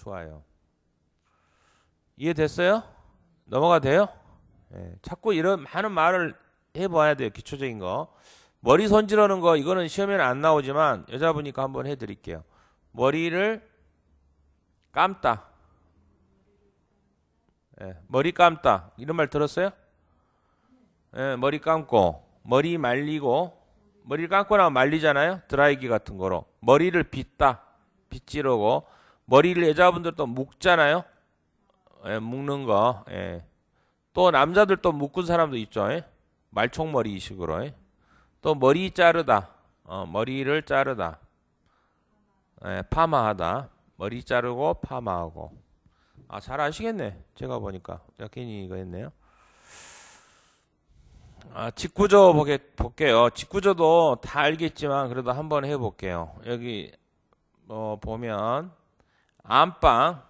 좋아요. 이해됐어요? 넘어가 돼요? 예, 자꾸 이런 많은 말을 해봐야 돼요. 기초적인 거. 머리 손질하는 거 이거는 시험에는 안 나오지만 여자분이니까 한번 해드릴게요. 머리를 감다. 예, 머리 감다. 이런 말 들었어요? 예, 머리 감고 머리 말리고 머리를 감고 나면 말리잖아요. 드라이기 같은 거로. 머리를 빗다. 빗지르고 머리를 여자분들 또 묶잖아요. 예, 묶는 거. 예. 또 남자들 또 묶은 사람도 있죠. 예? 말총머리 식으로. 예? 또 머리 자르다. 머리를 자르다. 예, 파마하다. 머리 자르고 파마하고. 아, 잘 아시겠네. 제가 보니까. 제가 괜히 이거 했네요. 아, 직구조 볼게요. 직구조도 다 알겠지만 그래도 한번 해볼게요. 여기 보면 안방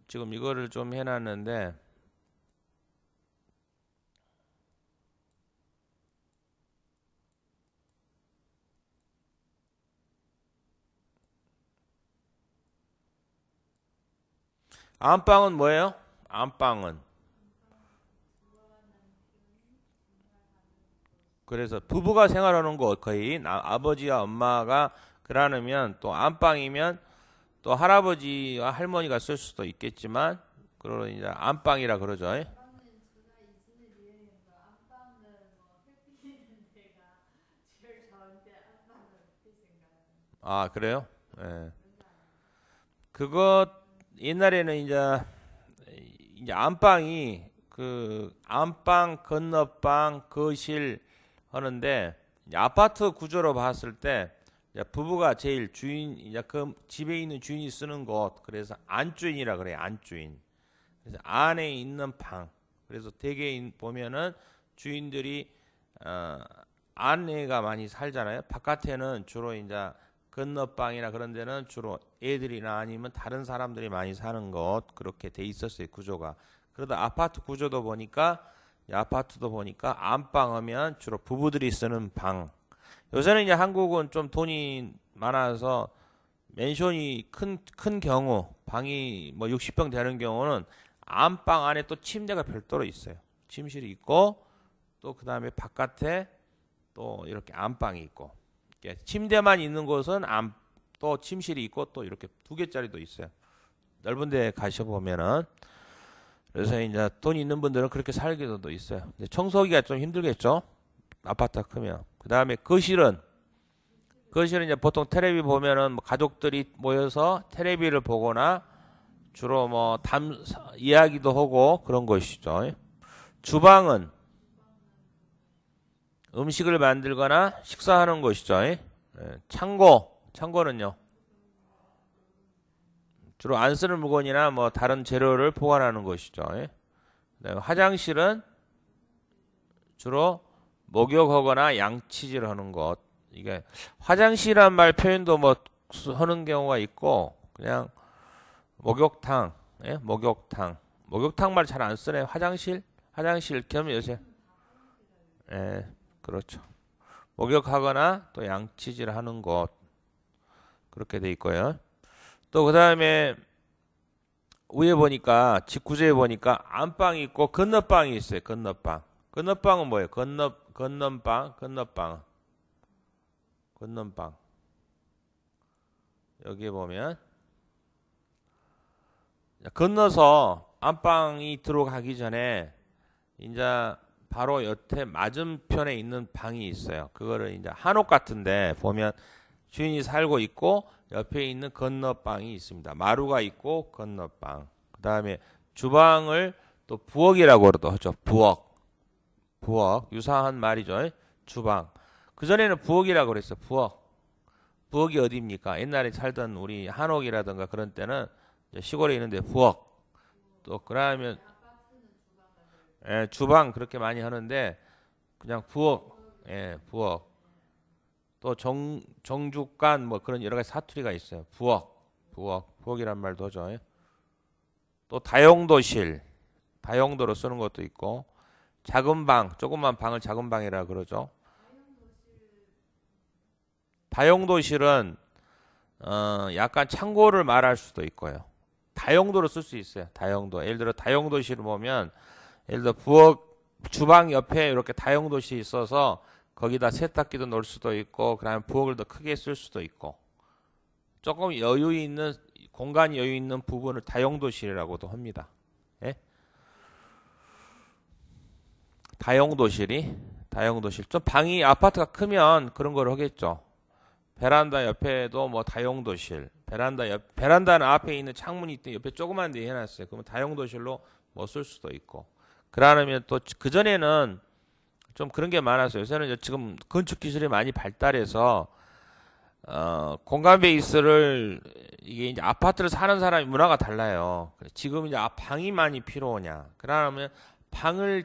지금 이거를 좀 해놨는데 안방은 뭐예요? 안방은 그래서 부부가 생활하는 곳 거의 아버지와 엄마가 그러면 또 안방이면 또 할아버지와 할머니가 쓸 수도 있겠지만 그러니까 안방이라 그러죠. 아 그래요? 예. 그것 옛날에는 이제 안방이 그 안방, 건너방, 거실 하는데 이제 아파트 구조로 봤을 때 이제 부부가 제일 주인 이제 그 집에 있는 주인이 쓰는 곳 그래서 안주인이라 그래요. 안주인. 그래서 안에 있는 방. 그래서 대개 보면은 주인들이 안에가 많이 살잖아요. 바깥에는 주로 이제 건너방이나 그런 데는 주로 애들이나 아니면 다른 사람들이 많이 사는 곳 그렇게 돼 있었어요. 구조가. 그러다 아파트 구조도 보니까 아파트도 보니까 안방 하면 주로 부부들이 쓰는 방. 요새는 이제 한국은 좀 돈이 많아서 맨션이 큰 경우 방이 뭐 60평 되는 경우는 안방 안에 또 침대가 별도로 있어요. 침실이 있고 또 그 다음에 바깥에 또 이렇게 안방이 있고 침대만 있는 곳은 또 침실이 있고 또 이렇게 2개짜리도 있어요. 넓은 데 가셔보면은 그래서 이제 돈 있는 분들은 그렇게 살기도 있어요. 근데 청소하기가 좀 힘들겠죠. 아파트가 크면. 그 다음에 거실은 이제 보통 텔레비 보면은 뭐 가족들이 모여서 텔레비를 보거나 주로 뭐 이야기도 하고 그런 것이죠. 주방은 음식을 만들거나 식사하는 것이죠. 창고는요. 주로 안 쓰는 물건이나 뭐 다른 재료를 보관하는 것이죠. 그다음에 화장실은 주로 목욕하거나 양치질 하는 것. 이게 화장실이란 말 표현도 뭐 하는 경우가 있고 그냥 목욕탕, 목욕탕 말 잘 안 쓰네. 화장실 겸 요새. 그렇죠. 목욕하거나 또 양치질 하는 곳 그렇게 돼 있고요. 또 그 다음에 위에 보니까 직구조에 보니까 안방이 있고 건너방이 있어요. 건너방은 뭐예요? 건넌방 여기에 보면 건너서 안방이 들어가기 전에 이제 바로 옆에 맞은편에 있는 방이 있어요. 그거를 이제 한옥 같은데 보면 주인이 살고 있고 옆에 있는 건너방이 있습니다. 마루가 있고 건너방. 그 다음에 주방을 또 부엌이라고 하죠. 부엌. 유사한 말이죠. 주방. 그전에는 부엌이라고 그랬어요. 부엌이 어디입니까? 옛날에 살던 우리 한옥이라든가 그런 때는 시골에 있는데 부엌. 또 그러면 주방 그렇게 많이 하는데 그냥 부엌. 부엌. 또 정주간 뭐 그런 여러 가지 사투리가 있어요. 부엌이란 말도 하죠. 또 다용도로 쓰는 것도 있고 작은 방, 조그만 방을 작은 방이라 그러죠. 다용도실은 약간 창고를 말할 수도 있고요. 다용도로 쓸 수 있어요. 다용도. 예를 들어 다용도실을 보면 예를 들어 부엌 주방 옆에 이렇게 다용도실이 있어서 거기다 세탁기도 놓을 수도 있고 그다음에 부엌을 더 크게 쓸 수도 있고 조금 여유 있는 공간 여유 있는 부분을 다용도실이라고도 합니다. 예? 다용도실 좀 방이 아파트가 크면 그런 걸 하겠죠. 베란다 옆에도 뭐 다용도실 베란다는 앞에 있는 창문이 있던 옆에 조그만 데 해놨어요. 그러면 다용도실로 뭐 쓸 수도 있고 그러면 또 그전에는 좀 그런 게 많았어요. 요새는 지금 건축 기술이 많이 발달해서 공간 베이스를 이게 이제 아파트를 사는 사람이 문화가 달라요. 지금 이제 방이 많이 필요하냐? 그러면 방은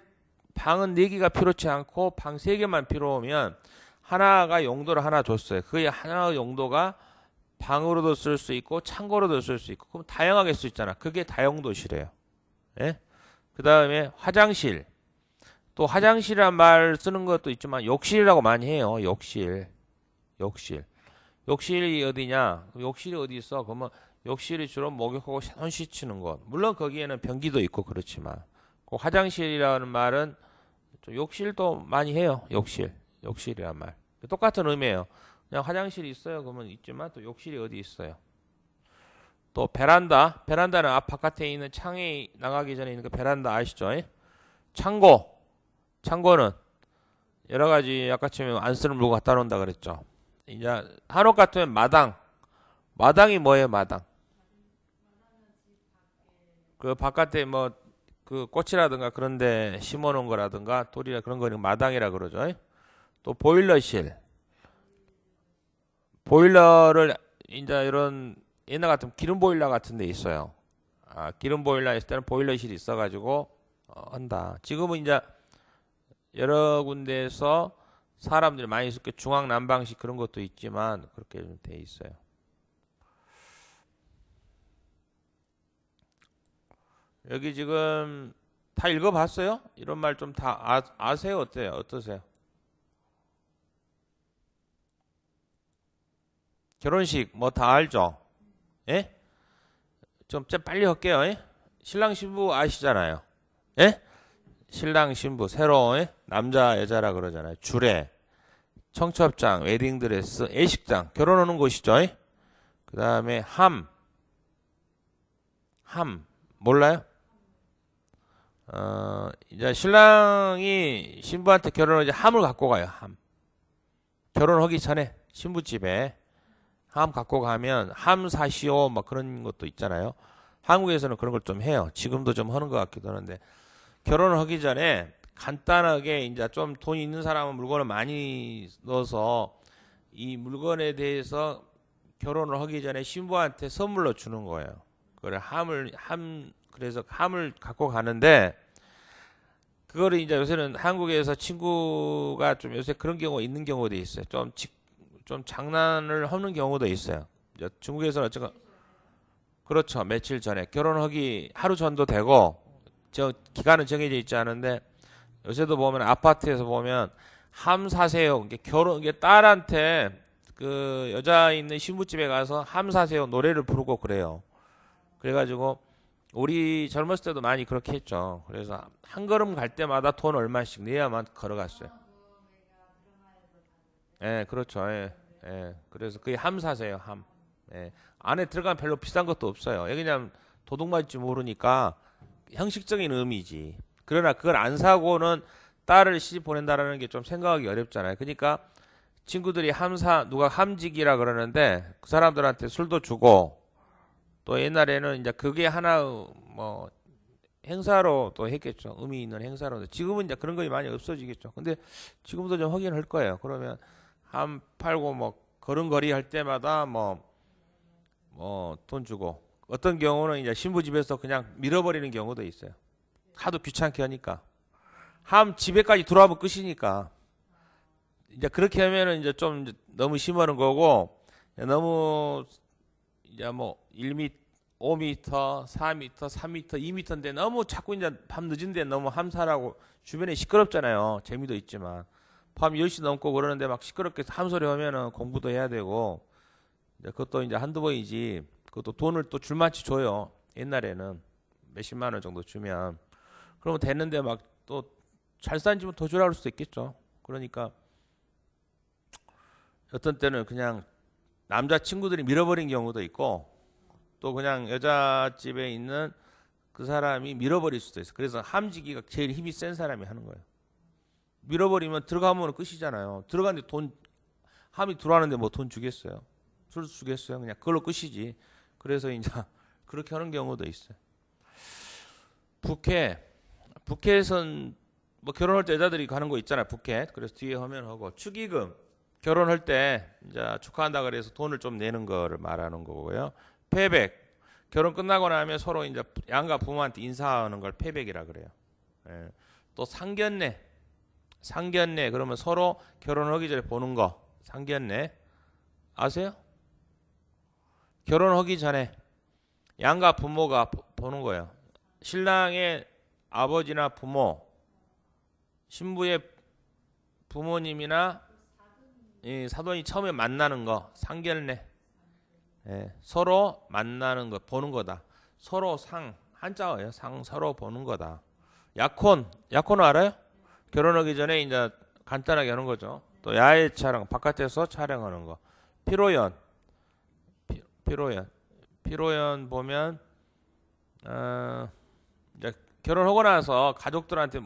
4개가 필요치 않고 방 3개만 필요하면 하나가 용도를 하나 줬어요. 그게 하나 용도가 방으로도 쓸 수 있고 창고로도 쓸 수 있고 그럼 다양하게 쓸 수 있잖아. 그게 다용도실이에요. 예? 그 다음에 화장실. 또 화장실이란 말 쓰는 것도 있지만 욕실이라고 많이 해요. 욕실이 어디냐? 욕실이 어디 있어? 그러면 욕실이 주로 목욕하고 손 씻는 곳. 물론 거기에는 변기도 있고 그렇지만 그 화장실이라는 말은 좀 욕실도 많이 해요. 욕실이란 말. 똑같은 의미예요. 그냥 화장실이 있어요. 그러면 있지만 또 욕실이 어디 있어요. 또 베란다는 앞 바깥에 있는 창에 나가기 전에 있는 그 베란다 아시죠? 창고는 여러 가지 아까 처음에 안 쓰는 물건 갖다 놓는다 그랬죠. 이제 한옥 같으면 마당이 뭐예요? 마당. 그 바깥에 뭐 그 꽃이라든가 그런데 심어놓은 거라든가 돌이라 그런 거는 마당이라 그러죠. 또 보일러를 이제 이런 옛날 같은 기름 보일러 같은 데 있어요. 기름 보일러 있을 때는 보일러실이 있어가지고 한다. 지금은 이제 여러 군데에서 사람들이 많이 쓸 게 중앙 난방식 그런 것도 있지만 그렇게 돼 있어요. 여기 지금 다 읽어봤어요? 이런 말 좀 다 아세요? 어떠세요? 결혼식 뭐 다 알죠? 예? 좀 빨리 할게요. 예? 신랑 신부 아시잖아요. 예? 신랑 신부 새로 남자 여자라 그러잖아요. 주례, 청첩장, 웨딩드레스, 예식장 결혼하는 곳이죠. 예? 그 다음에 함 몰라요? 이제 신랑이 신부한테 결혼을 이제 함을 갖고 가요. 결혼하기 전에 신부집에 함 갖고 가면 함 사시오 막 그런 것도 있잖아요. 한국에서는 그런 걸 좀 해요. 지금도 좀 하는 것 같기도 하는데 결혼을 하기 전에 간단하게 이제 좀 돈 있는 사람은 물건을 많이 넣어서 이 물건에 대해서 결혼을 하기 전에 신부한테 선물로 주는 거예요. 그래 그래서 함을 갖고 가는데 그거를 이제 요새는 한국에서 친구가 좀 요새 그런 경우가 있는 경우도 있어요. 좀 장난을 하는 경우도 있어요. 중국에서는 어쨌건 그렇죠. 며칠 전에 결혼하기 하루 전도 되고 기간은 정해져 있지 않은데 요새도 보면 아파트에서 보면 함 사세요. 이게 딸한테 그 여자 있는 신부집에 가서 함 사세요 노래를 부르고 그래요. 그래가지고 우리 젊었을 때도 많이 그렇게 했죠. 그래서 한 걸음 갈 때마다 돈 얼마씩 내야만 걸어갔어요. 예, 그렇죠. 예. 그래서 그게 함 사세요. 예. 안에 들어가면 별로 비싼 것도 없어요. 그냥 도둑 맞을지 모르니까 형식적인 의미지. 그러나 그걸 안 사고는 딸을 시집 보낸다라는 게 좀 생각하기 어렵잖아요. 그러니까 친구들이 누가 함직이라 그러는데 그 사람들한테 술도 주고 또 옛날에는 이제 그게 하나 뭐 행사로 또 했겠죠. 의미 있는 행사로. 지금은 이제 그런 거 많이 없어지겠죠. 근데 지금도 좀 하긴 할 거예요. 그러면 함 팔고 뭐 걸음걸이 할 때마다 뭐 돈 주고 어떤 경우는 이제 신부 집에서 그냥 밀어버리는 경우도 있어요. 하도 귀찮게 하니까 함 집에까지 들어와면 끝이니까 이제 그렇게 하면은 이제 좀 너무 심하는 거고 너무 이제 뭐 1m, 5m, 4m, 3m, 2m인데 너무 자꾸 이제 밤 늦은데 너무 함사라고 주변에 시끄럽잖아요. 재미도 있지만 밤 10시 넘고 그러는데 막 시끄럽게 함소리 하면은 공부도 해야 되고 그것도 이제 한두 번이지 그것도 돈을 또 줄만치 줘요. 옛날에는 몇십만 원 정도 주면 그러면 됐는데 막 또 잘 산 집은 더 주라 할 수도 있겠죠. 그러니까 어떤 때는 그냥 남자 친구들이 밀어버린 경우도 있고 또 그냥 여자 집에 있는 그 사람이 밀어버릴 수도 있어. 그래서 함지기가 제일 힘이 센 사람이 하는 거예요. 밀어버리면 들어가면 끝이잖아요. 들어가는데 돈 함이 들어가는데 뭐 돈 주겠어요? 주겠어요? 그냥 그걸로 끝이지. 그래서 이제 그렇게 하는 경우도 있어요. 부캐에선 뭐 결혼할 때 여자들이 가는 거 있잖아요. 부캐. 그래서 뒤에 하면 하고 축의금 결혼할 때 이제 축하한다 그래서 돈을 좀 내는 거를 말하는 거고요. 패백 결혼 끝나고 나면 서로 이제 양가 부모한테 인사하는 걸 패백이라 그래요. 예. 또 상견례 그러면 서로 결혼하기 전에 보는 거 상견례 아세요? 결혼하기 전에 양가 부모가 보는 거예요. 신랑의 아버지나 부모, 신부의 부모님이나 사돈이 처음에 만나는 거 상견례. 예, 서로 만나는 거 보는 거다. 서로 한자어예요. 서로 보는 거다. 약혼은 알아요? 결혼하기 전에 이제 간단하게 하는 거죠. 또 야외 촬영, 바깥에서 촬영하는 거. 피로연 보면 이제 결혼하고 나서 가족들한테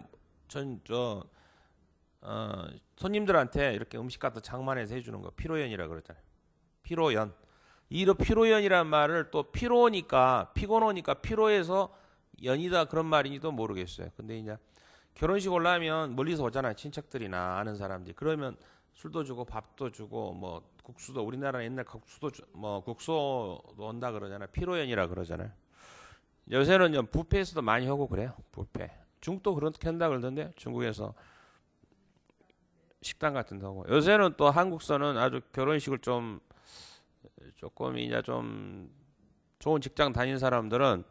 손님들한테 이렇게 음식 갖다 장만해서 해주는 거 피로연이라 그러잖아요. 피로연. 이 피로연이란 말을 또 피로니까 피곤하니까 피로해서 연이다 그런 말인지도 모르겠어요. 근데 이제 결혼식 올라면 멀리서 오잖아요. 친척들이나 아는 사람들이. 그러면 술도 주고 밥도 주고 뭐 국수도 우리나라 옛날 국수도 온다 그러잖아요. 피로연이라 그러잖아요. 요새는 뷔페에서도 많이 하고 그래요. 뷔페. 중국도 그렇게 한다 그러던데 중국에서 식당 같은 데 하고. 요새는 또 한국서는 아주 결혼식을 조금 이제 좀 좋은 직장 다닌 사람들은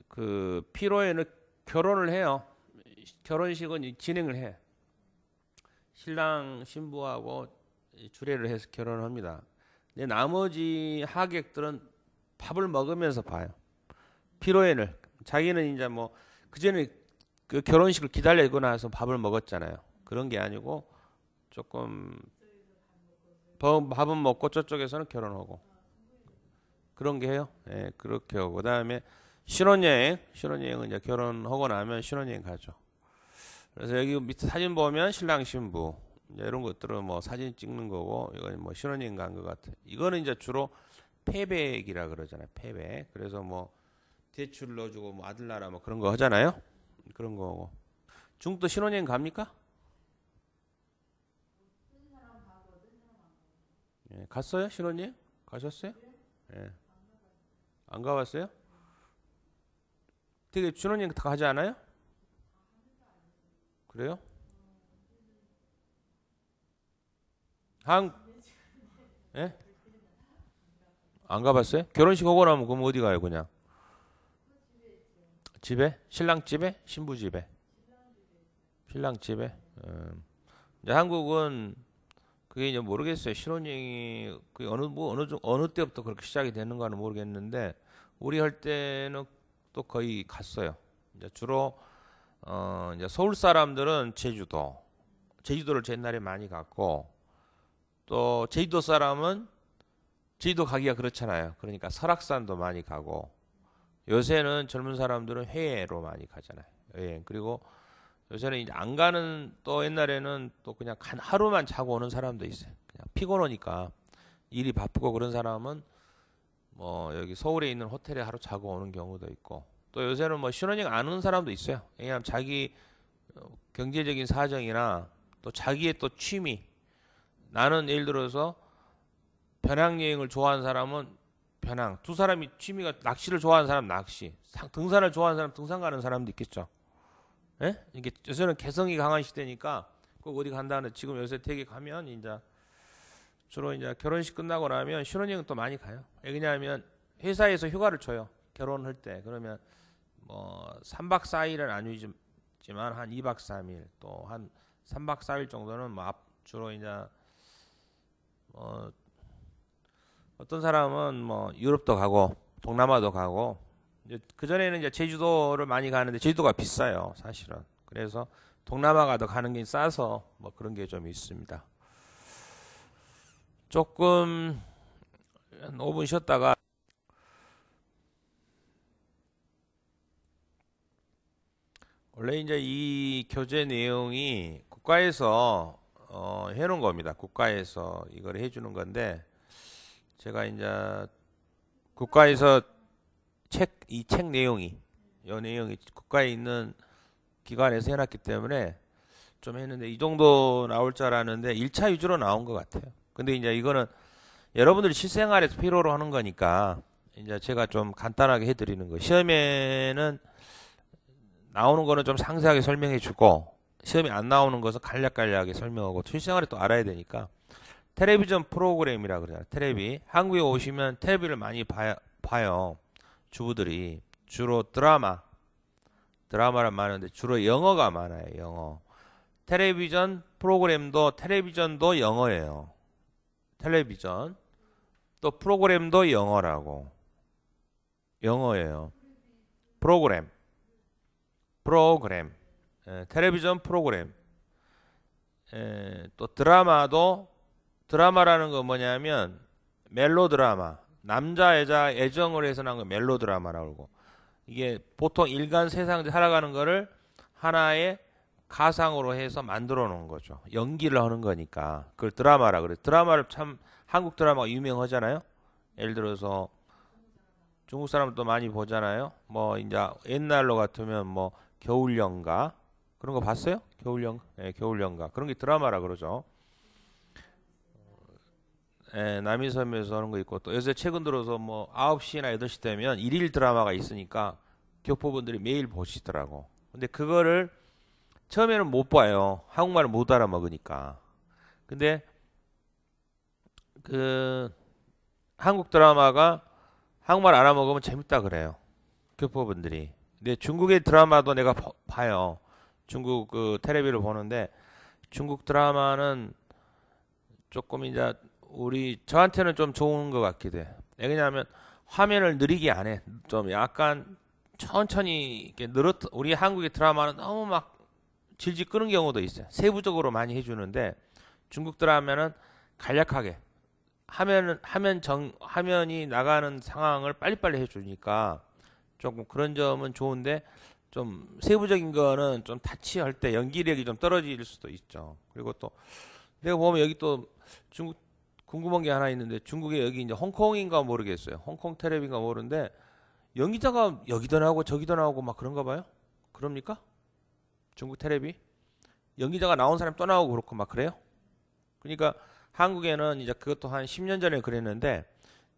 그 피로연을 결혼을 해요. 결혼식은 진행을 해. 신랑 신부하고 주례를 해서 결혼을 합니다. 근데 나머지 하객들은 밥을 먹으면서 봐요. 피로연을. 자기는 이제 뭐 그전에 그 결혼식을 기다리고 나서 밥을 먹었잖아요. 그런 게 아니고 조금 밥은 먹고 저쪽에서는 결혼하고 그런 게 해요. 예, 그렇게 하고 그다음에 신혼여행은 이제 결혼하고 나면 신혼여행 가죠. 그래서 여기 밑에 사진 보면 신랑 신부 이런 것들은 뭐 사진 찍는 거고 이건 뭐 신혼여행 간 것 같아. 이거는 이제 주로 패백이라 그러잖아요. 패백. 그래서 뭐 대출 넣어주고 뭐 아들 나라 뭐 그런 거 하잖아요. 그런 거고. 중국도 신혼여행 갑니까? 예, 갔어요? 신혼여행? 가셨어요? 예. 안 가봤어요? 되게 신혼여행 다 가지 않아요? 그래요? 예? 안 가봤어요? 결혼식 하고 나면 그럼 어디 가요 그냥? 집에? 신랑 집에? 신부 집에? 신랑 집에? 이제 한국은 그게 이제 모르겠어요. 신혼여행이 그 어느 때부터 그렇게 시작이 되는가는 모르겠는데 우리 할 때는 또 거의 갔어요. 이제 주로 이제 서울 사람들은 제주도를 옛날에 많이 갔고 또 제주도 사람은 제주도 가기가 그렇잖아요. 그러니까 설악산도 많이 가고 요새는 젊은 사람들은 해외로 많이 가잖아요. 예. 그리고 요새는 이제 안 가는 또 옛날에는 또 그냥 하루만 자고 오는 사람도 있어요. 그냥 피곤하니까 일이 바쁘고 그런 사람은 뭐 여기 서울에 있는 호텔에 하루 자고 오는 경우도 있고 또 요새는 뭐 신혼여행 안 오는 사람도 있어요. 왜냐하면 자기 경제적인 사정이나 또 자기의 또 취미 나는 예를 들어서 배낭여행을 좋아하는 사람은 배낭 두 사람이 취미가 낚시를 좋아하는 사람 낚시 등산을 좋아하는 사람 등산 가는 사람도 있겠죠. 예? 이게 요새는 개성이 강한 시대니까 꼭 어디 간다는데 지금 요새 되게 가면 이제 주로 이제 결혼식 끝나고 나면 신혼여행 또 많이 가요. 왜냐하면 회사에서 휴가를 줘요. 결혼할 때 그러면 뭐 3박 4일은 아니지만 한 2박 3일 또 한 3박 4일 정도는 뭐 주로 이제 어떤 사람은 뭐 유럽도 가고 동남아도 가고 그전에는 이제 제주도를 많이 가는데 제주도가 비싸요, 사실은. 그래서 동남아 가도 가는 게 싸서 뭐 그런 게 좀 있습니다. 조금 한 5분 쉬었다가 원래 이제 이 교재 내용이 국가에서 해놓은 겁니다. 국가에서 이걸 해주는 건데 제가 이제 국가에서 이 책 내용이 이 내용이 국가에 있는 기관에서 해놨기 때문에 좀 했는데 이 정도 나올 줄 알았는데 1차 위주로 나온 것 같아요. 근데 이제 이거는 여러분들이 실생활에서 필요로 하는 거니까 이제 제가 좀 간단하게 해드리는 거. 시험에는 나오는 거는 좀 상세하게 설명해 주고 시험에 안 나오는 것은 간략간략하게 설명하고 실생활에 또 알아야 되니까 텔레비전 프로그램이라 그러잖아요. 텔레비. 한국에 오시면 텔레비를 많이 봐요. 주부들이. 주로 드라마란 많은데 주로 영어가 많아요. 영어. 텔레비전 프로그램도 텔레비전도 영어예요. 텔레비전. 또 프로그램도 영어라고. 영어예요. 프로그램. 텔레비전 프로그램. 또 드라마라는 건 뭐냐면 멜로드라마. 남자 여자 애정을 해서 나온 거 멜로드라마라고 그러고 이게 보통 일간 세상 살아가는 거를 하나의 가상으로 해서 만들어 놓은 거죠. 연기를 하는 거니까 그걸 드라마라 그래. 드라마를 참 한국 드라마가 유명하잖아요. 예를 들어서 중국 사람도 많이 보잖아요. 뭐 이제 옛날로 같으면 뭐 겨울연가 그런 거 봤어요? 겨울연가? 네, 겨울연가 그런 게 드라마라 그러죠. 예, 남이섬에서 하는 거 있고 또 요새 최근 들어서 뭐 9시나 8시 되면 일일 드라마가 있으니까 교포분들이 매일 보시더라고. 근데 그거를 처음에는 못 봐요. 한국말을 못 알아먹으니까. 근데 그 한국 드라마가 한국말 알아먹으면 재밌다 그래요. 교포분들이. 근데 중국의 드라마도 내가 봐요. 중국 그 텔레비를 보는데 중국 드라마는 조금 이제 저한테는 좀 좋은 것 같기도 해. 왜냐하면 화면을 느리게 안 해. 좀 약간 천천히 이렇게 우리 한국의 드라마는 너무 막 질질 끄는 경우도 있어요. 세부적으로 많이 해주는데 중국 드라마는 간략하게 화면이 나가는 상황을 빨리빨리 해주니까 조금 그런 점은 좋은데 좀 세부적인 거는 좀 타치할 때 연기력이 좀 떨어질 수도 있죠. 그리고 또 내가 보면 여기 또 중국 궁금한 게 하나 있는데 중국에 여기 이제 홍콩인가 모르겠어요. 홍콩 텔레비인가 모르는데 연기자가 여기도 나오고 저기도 나오고 막 그런가 봐요. 그럽니까? 중국 텔레비? 연기자가 나온 사람 또 나오고 그렇고 막 그래요? 그러니까 한국에는 이제 그것도 한 10년 전에 그랬는데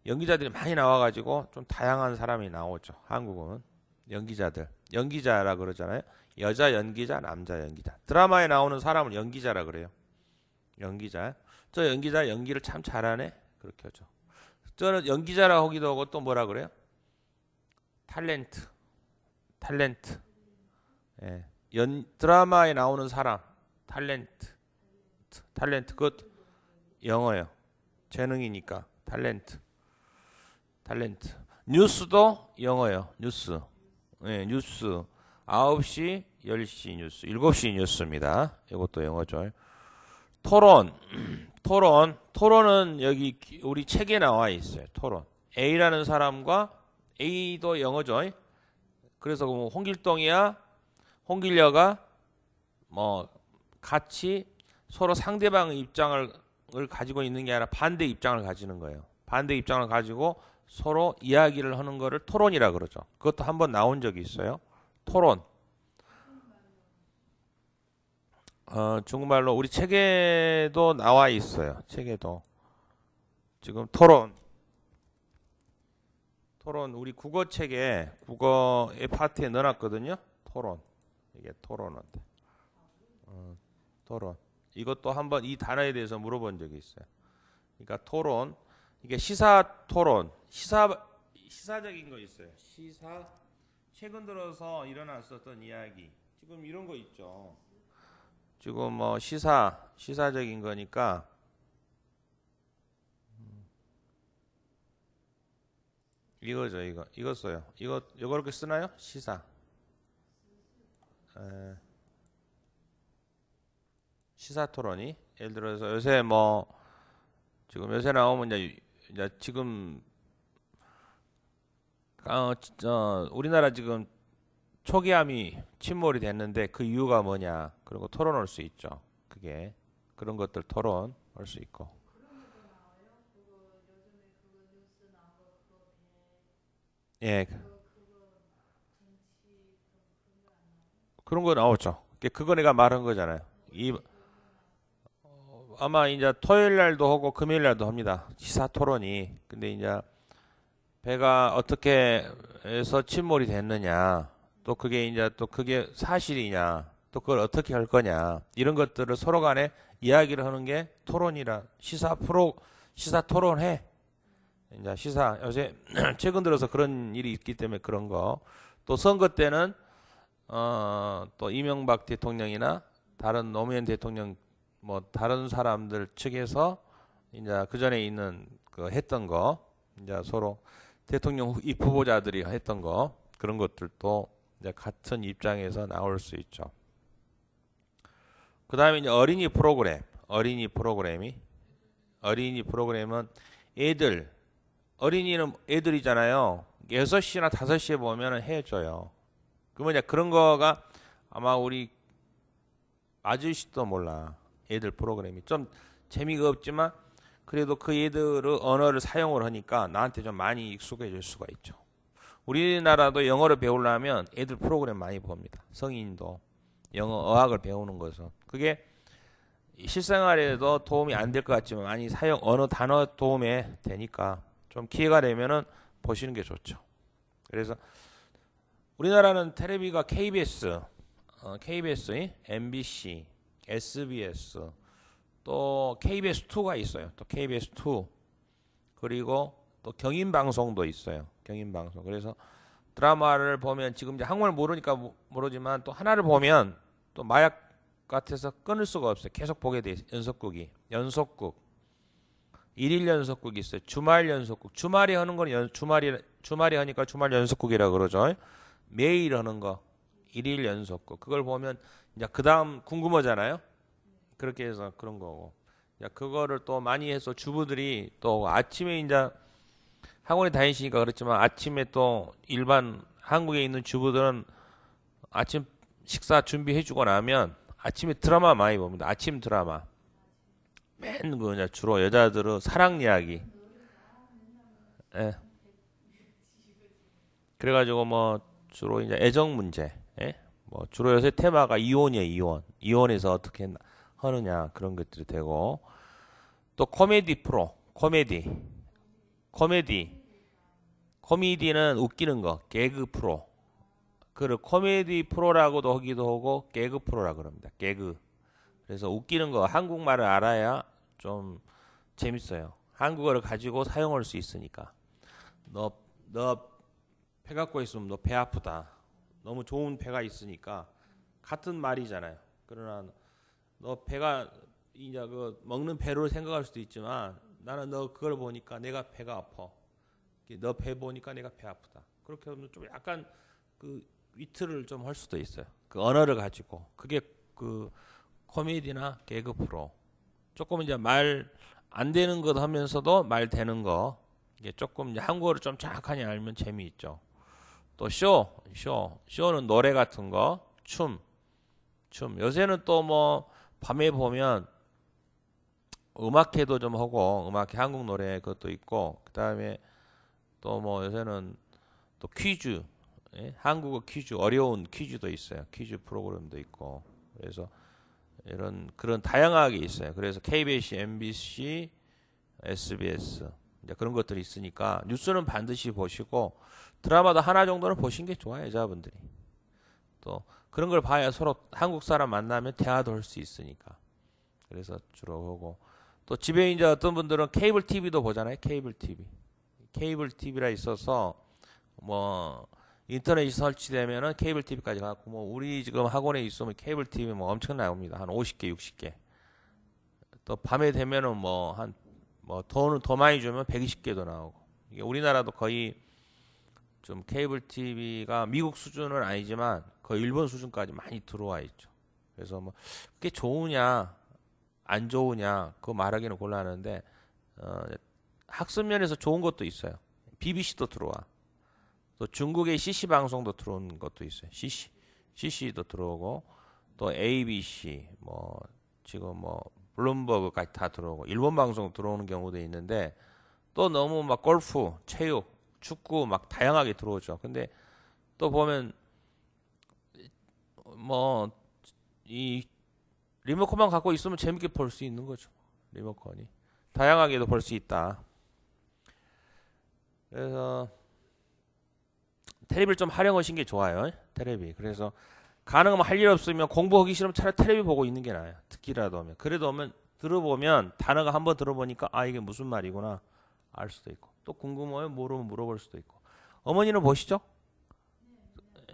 연기자들이 많이 나와가지고 좀 다양한 사람이 나오죠. 한국은 연기자라 그러잖아요. 여자 연기자, 남자 연기자. 드라마에 나오는 사람을 연기자라 그래요. 연기자. 저 연기자 연기를 참 잘하네. 그렇게 하죠. 저는 연기자라 하기도 하고 또 뭐라 그래요? 탤런트. 예. 드라마에 나오는 사람. 탤런트. 그것 영어예요. 재능이니까. 탤런트. 뉴스도 영어예요. 뉴스. 예, 뉴스. 9시, 10시 뉴스. 7시 뉴스입니다. 이것도 영어죠. 토론은 여기 우리 책에 나와 있어요. 토론. A라는 사람과 A도 영어죠. 그래서 뭐 홍길려가 뭐 같이 서로 상대방의 입장을 가지고 있는 게 아니라 반대 입장을 가지는 거예요. 반대 입장을 가지고 서로 이야기를 하는 거를 토론이라 그러죠. 그것도 한번 나온 적이 있어요. 토론. 중국말로 우리 책에도 나와 있어요. 책에도. 지금 토론 우리 국어책에 국어의 파트에 넣어놨거든요. 토론. 이게 토론인데. 토론. 이것도 한번 이 단어에 대해서 물어본 적이 있어요. 그러니까 토론. 이게 시사 토론. 시사적인 거 있어요. 최근 들어서 일어났었던 이야기. 지금 이런 거 있죠. 지금 뭐 시사적인 거니까 이거죠, 이거 써요. 이거 이렇게 쓰나요? 시사. 에, 시사 토론이 예를 들어서 요새 뭐 지금 요새 나오면 이제 지금 우리나라 지금 초기암이 침몰이 됐는데 그 이유가 뭐냐? 그런 거 토론할 수 있죠. 그게 그런 것들 토론할 수 있고. 예, 그런 거 나오죠. 그거 내가 말한 거잖아요. 아마 이제 토요일 날도 하고 금요일 날도 합니다. 시사 토론이. 근데 이제 배가 어떻게 해서 침몰이 됐느냐, 또 그게 이제 또 그게 사실이냐, 또 그걸 어떻게 할 거냐, 이런 것들을 서로 간에 이야기를 하는 게 토론이라, 시사 토론회. 이제 시사, 요새 최근 들어서 그런 일이 있기 때문에 그런 거. 또 선거 때는, 또 이명박 대통령이나 다른 노무현 대통령, 뭐, 다른 사람들 측에서 이제 그 전에 있는 그 했던 거, 이제 서로 대통령 후보자들이 했던 거, 그런 것들도 이제 같은 입장에서 나올 수 있죠. 그 다음에 이제 어린이 프로그램은 어린이는 애들이잖아요. 6시나 5시에 보면 해줘요. 그러면 이제 그런 거가 아마 우리 아저씨도 몰라. 애들 프로그램이 좀 재미가 없지만 그래도 그 애들의 언어를 사용을 하니까 나한테 좀 많이 익숙해질 수가 있죠. 우리나라도 영어를 배우려면 애들 프로그램 많이 봅니다. 성인도 영어 어학을 배우는 것은 그게 실생활에도 도움이 안 될 것 같지만 많이 언어 단어 도움에 되니까 좀 기회가 되면은 보시는 게 좋죠. 그래서 우리나라는 텔레비가 KBS, MBC, SBS, 또 KBS2가 있어요. 또 KBS2 그리고 또 경인방송도 있어요. 경인방송. 그래서 드라마를 보면 지금 이제 한국말 모르니까 모르지만 또 하나를 보면 또 마약 같아서 끊을 수가 없어요. 계속 보게 돼 있어요. 연속극. 일일 연속극이 있어요. 주말 연속극. 주말에 하는 건 주말에 하니까 주말 연속극이라 그러죠. 매일 하는 거 일일 연속극. 그걸 보면 이제 그다음 궁금하잖아요. 그렇게 해서 그런 거고. 그거를 또 많이 해서 주부들이 또 아침에 이제 학원에 다니시니까 그렇지만 아침에 또 일반 한국에 있는 주부들은 아침 식사 준비해주고 나면 아침에 드라마 많이 봅니다. 아침 드라마. 맨 그냥 주로 여자들은 사랑 이야기. 예. 그래가지고 뭐 주로 이제 애정 문제. 예? 뭐 주로 요새 테마가 이혼이에요. 이혼에서 어떻게 하느냐 그런 것들이 되고 또 코미디 프로. 코미디는 웃기는 거. 개그 프로. 그를 코미디 프로라고도 하기도 하고 개그 프로라고 그럽니다. 개그. 그래서 웃기는 거 한국말을 알아야 좀 재밌어요. 한국어를 가지고 사용할 수 있으니까. 너 배 갖고 있으면 너 배 아프다. 너무 좋은 배가 있으니까 같은 말이잖아요. 그러나 너 배가 이제 그 먹는 배로 생각할 수도 있지만 나는 너 그걸 보니까 내가 배가 아파. 너 배 보니까 내가 배 아프다. 그렇게 하면 좀 약간 그 위트를 좀 할 수도 있어요. 그 언어를 가지고 그게 그 코미디나 개그 프로. 조금 이제 말 안 되는 것 하면서도 말 되는 거. 이게 조금 이제 한국어를 좀 정확하게 알면 재미있죠. 또 쇼는 노래 같은 거, 춤. 요새는 또 뭐 밤에 보면 음악회도 좀 하고 음악회 한국 노래 그것도 있고 그다음에 또 뭐 요새는 또 퀴즈, 예? 한국어 퀴즈 어려운 퀴즈도 있어요. 퀴즈 프로그램도 있고 그래서 그런 다양하게 있어요. 그래서 KBS, MBC, SBS 이제 그런 것들이 있으니까 뉴스는 반드시 보시고 드라마도 하나 정도는 보신 게 좋아요. 여자분들이 또 그런 걸 봐야 서로 한국 사람 만나면 대화도 할 수 있으니까 그래서 주로 보고 또 집에 이제 어떤 분들은 케이블 TV도 보잖아요. 케이블 TV라 있어서 뭐 인터넷이 설치되면은 케이블 TV까지 가고 뭐 우리 지금 학원에 있으면 케이블 TV 뭐 엄청 나옵니다. 한 50개, 60개. 또 밤에 되면은 뭐 돈을 더 많이 주면 120개도 나오고. 이게 우리나라도 거의 좀 케이블 TV가 미국 수준은 아니지만 거의 일본 수준까지 많이 들어와 있죠. 그래서 뭐 그게 좋으냐 안 좋으냐 그거 말하기는 곤란한데 학습 면에서 좋은 것도 있어요. BBC도 들어와. 또 중국의 CC 방송도 들어오는 것도 있어요. CC도 들어오고 또 ABC 뭐 지금 뭐 블룸버그까지 다 들어오고 일본 방송 들어오는 경우도 있는데 또 너무 막 골프, 체육, 축구 막 다양하게 들어오죠. 근데 또 보면 뭐 이 리모컨만 갖고 있으면 재밌게 볼 수 있는 거죠. 리모컨이 다양하게도 볼 수 있다. 그래서 텔레비를 좀 활용하신 게 좋아요. 텔레비. 그래서 가능하면 할 일 없으면 공부하기 싫으면 차라리 텔레비 보고 있는 게 나아요. 듣기라도 하면. 그래도 하면 들어보면 단어가 한번 들어보니까 아 이게 무슨 말이구나 알 수도 있고 또 궁금하면 모르면 물어볼 수도 있고. 어머니는 보시죠?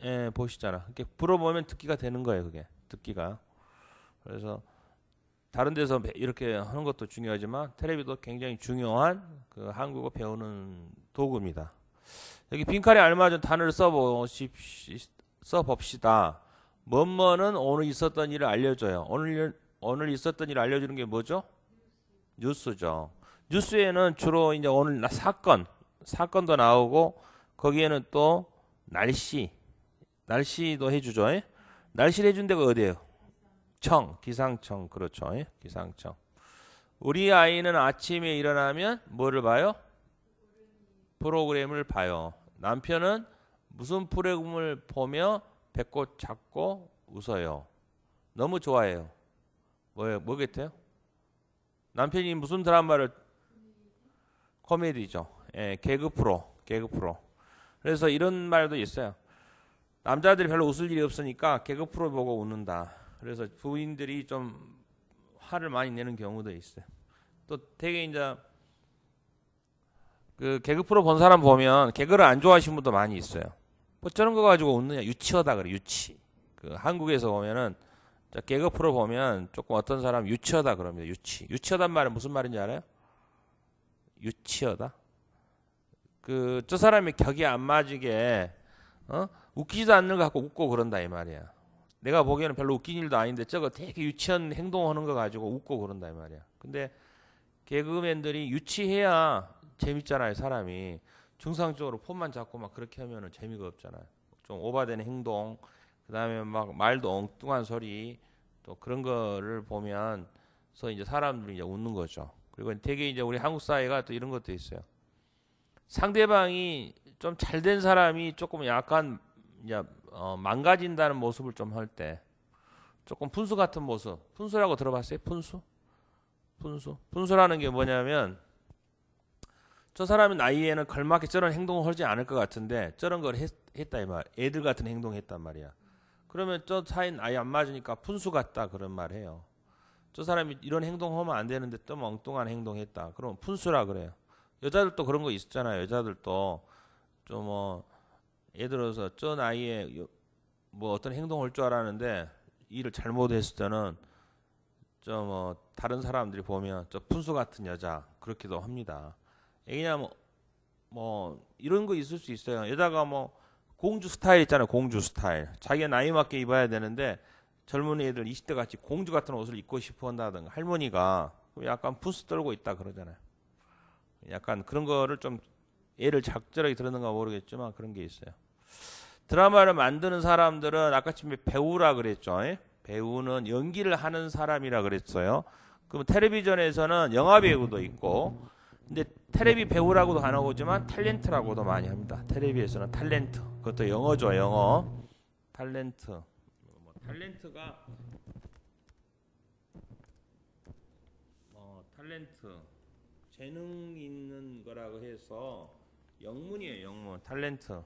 예, 보시잖아. 이렇게 물어보면 듣기가 되는 거예요. 그게 듣기가. 그래서 다른 데서 이렇게 하는 것도 중요하지만 텔레비도 굉장히 중요한 그 한국어 배우는 도구입니다. 여기 빈칸에 알맞은 단어를 써봅시다. 뭐뭐는 오늘 있었던 일을 알려줘요. 오늘 있었던 일을 알려주는 게 뭐죠? 뉴스죠. 뉴스에는 주로 이제 오늘 사건도 나오고 거기에는 또 날씨도 해주죠. 날씨를 해준 데가 어디예요? 기상청. 그렇죠. 기상청. 우리 아이는 아침에 일어나면 뭐를 봐요? 프로그램을 봐요. 남편은 무슨 프로그램을 보며 배꼽 잡고 웃어요. 너무 좋아해요. 뭐 같아요? 남편이 무슨 드라마를 코미디죠. 예, 개그 프로. 그래서 이런 말도 있어요. 남자들이 별로 웃을 일이 없으니까 개그 프로 보고 웃는다. 그래서 부인들이 좀 화를 많이 내는 경우도 있어요. 또 되게 이제 그 개그 프로 본 사람 보면 개그를 안 좋아하시는 분도 많이 있어요. 뭐 저런 거 가지고 웃느냐 유치하다 그래. 유치. 그 한국에서 보면은 개그 프로 보면 조금 어떤 사람 유치하다 그럽니다. 유치하단 말은 무슨 말인지 알아요? 유치하다. 저 사람이 격이 안 맞게 웃기지도 않는 거 갖고 웃고 그런다 이 말이야. 내가 보기에는 별로 웃긴 일도 아닌데 저거 되게 유치한 행동하는 거 가지고 웃고 그런다 이 말이야. 근데 개그맨들이 유치해야 재밌잖아요. 사람이 정상적으로 폰만 잡고 막 그렇게 하면은 재미가 없잖아요. 좀 오바된 행동, 그 다음에 막 말도 엉뚱한 소리, 또 그런 거를 보면서 이제 사람들이 이제 웃는 거죠. 그리고 되게 이제 우리 한국 사회가 또 이런 것도 있어요. 상대방이 좀 잘된 사람이 조금 약간 이제 망가진다는 모습을 좀 할 때 조금 푼수 같은 모습. 푼수라고 들어봤어요? 푼수라는 게 뭐냐면 저 사람의 나이에는 걸맞게 저런 행동을 하지 않을 것 같은데 저런 걸 했다 이 말. 애들 같은 행동을 했단 말이야. 그러면 저 사이 나이 안 맞으니까 푼수 같다 그런 말 해요. 저 사람이 이런 행동하면 안 되는데 또 엉뚱한 행동했다. 그럼 푼수라 그래요. 여자들도 그런 거 있잖아요. 여자들도 좀 예를 들어서 저 나이에 뭐 어떤 행동을 할 줄 알았는데 일을 잘못했을 때는 다른 사람들이 보면 저 푼수 같은 여자 그렇기도 합니다. 왜냐면 뭐 이런 거 있을 수 있어요. 여자가 뭐 공주 스타일 있잖아요. 공주 스타일. 자기가 나이 맞게 입어야 되는데 젊은 애들 20대 같이 공주 같은 옷을 입고 싶어 한다든가 할머니가 약간 푼수 떨고 있다 그러잖아요. 약간 그런 거를 좀 예를 적절하게 들었는가 모르겠지만 그런 게 있어요. 드라마를 만드는 사람들은 아까 처음에 배우라 그랬죠. 배우는 연기를 하는 사람이라 그랬어요. 그럼 텔레비전에서는 영화 배우도 있고 근데 텔레비 배우라고도 안 하고지만 탤런트라고도 많이 합니다. 텔레비에서는 탤런트. 그것도 영어죠. 영어. 탤런트. 탤런트. 재능 있는 거라고 해서 영문이에요. 영문. 탤런트.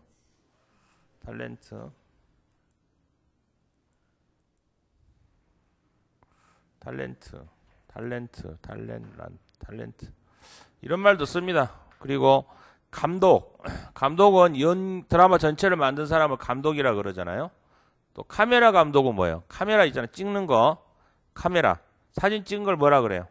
이런 말도 씁니다. 그리고 감독은 드라마 전체를 만든 사람을 감독이라 그러잖아요. 또 카메라 감독은 뭐예요? 카메라 있잖아요. 찍는 거. 카메라. 사진 찍는 걸 뭐라 그래요?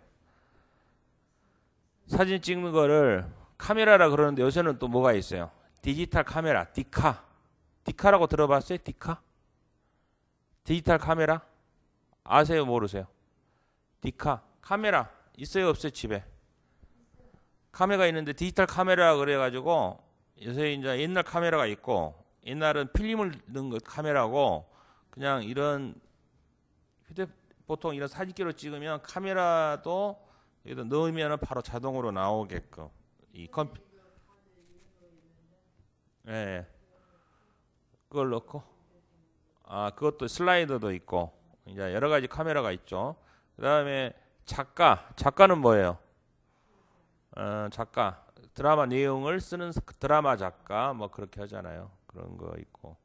사진 찍는 거를 카메라라 그러는데 요새는 또 뭐가 있어요? 디지털 카메라, 디카. 디카라고 들어봤어요? 디카? 디지털 카메라? 아세요? 모르세요? 디카. 카메라 있어요? 없어요? 집에? 카메라가 있는데 디지털 카메라 그래가지고 요새 이제 옛날 카메라가 있고 옛날은 필름을 넣은 거 카메라고 그냥 이런 보통 이런 사진기로 찍으면 카메라도 여기다 넣으면 바로 자동으로 나오게끔 이 컴퓨터 예 그걸 넣고 그것도 슬라이더도 있고 이제 여러 가지 카메라가 있죠. 그다음에 작가는 뭐예요? 작가 드라마 내용을 쓰는 드라마 작가 뭐 그렇게 하잖아요. 그런 거 있고